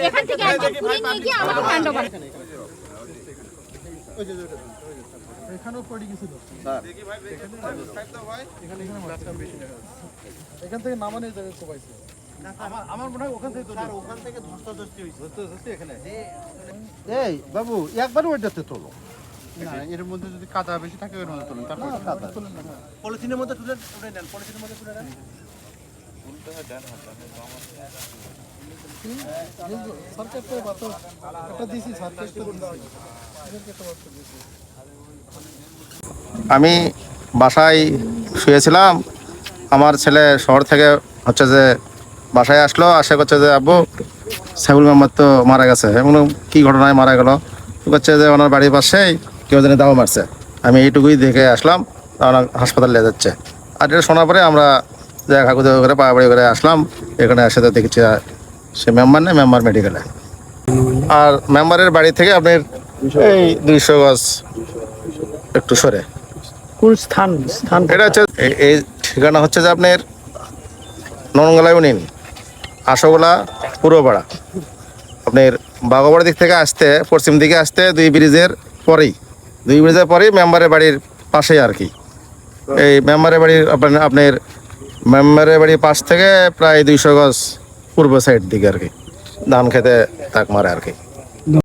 এখান থেকে একদম পুরী নিয়ে গিয়ে আমাকে হ্যান্ড ওভার। এখানেও পড়ে গেছিল স্যার এখান থেকে নামানোর জায়গায় কোবাইছে আমার মনে হয় ওখান থেকে ধস্তাধস্তি হয়েছে। এখানে এই বাবু একবারও ওইটাতে তোলো না এর মধ্যে যদি কাদা বেশি থাকে এর মধ্যে তুলুন তারপর পলিথিনের মধ্যে তুলে নেন, পলিথিনের মধ্যে তুলে নেন। সরকারটা বাতো একটা দিছি সরকারটা দিছি আমি বাসায় শুয়েছিলাম, আমার ছেলে শহর থেকে হচ্ছে যে বাসায় আসলো, আশা করছে যে আব্বু সাইফুল মোহাম্মদ তো মারা গেছে। এবং কী ঘটনায় মারা গেল, করছে যে ওনার বাড়ির পাশেই কেউ যেন দাও মারছে। আমি এইটুকুই দেখে আসলাম, ওনার হাসপাতালে নিয়ে যাচ্ছে। আর এটা শোনার পরে আমরা যে কাকুদে করে পাড়াপাড়ি করে আসলাম, এখানে এসে তো দেখেছি সে মেম্বার নেই, মেম্বার মেডিকেলে। আর মেম্বারের বাড়ি থেকে আপনার এই 200 গজ একটু সরে। কোন স্থান এটা হচ্ছে এই ঠিকানা হচ্ছে যে আপনার নরঙ্গলা ইউনিয়ন, আশাগোলা পূর্বপাড়া। আপনার বাঘাবাড়ি দিক থেকে আসতে, পশ্চিম দিকে আসতে 2 ব্রিজের পরেই মেম্বারের বাড়ির পাশেই আর কি। এই মেম্বারের বাড়ির আপনার মেম্বারের বাড়ির পাশ থেকে প্রায় 200 গজ পূর্ব সাইড দিকে আর কি, ধান খেতে তাক মারে আর কি।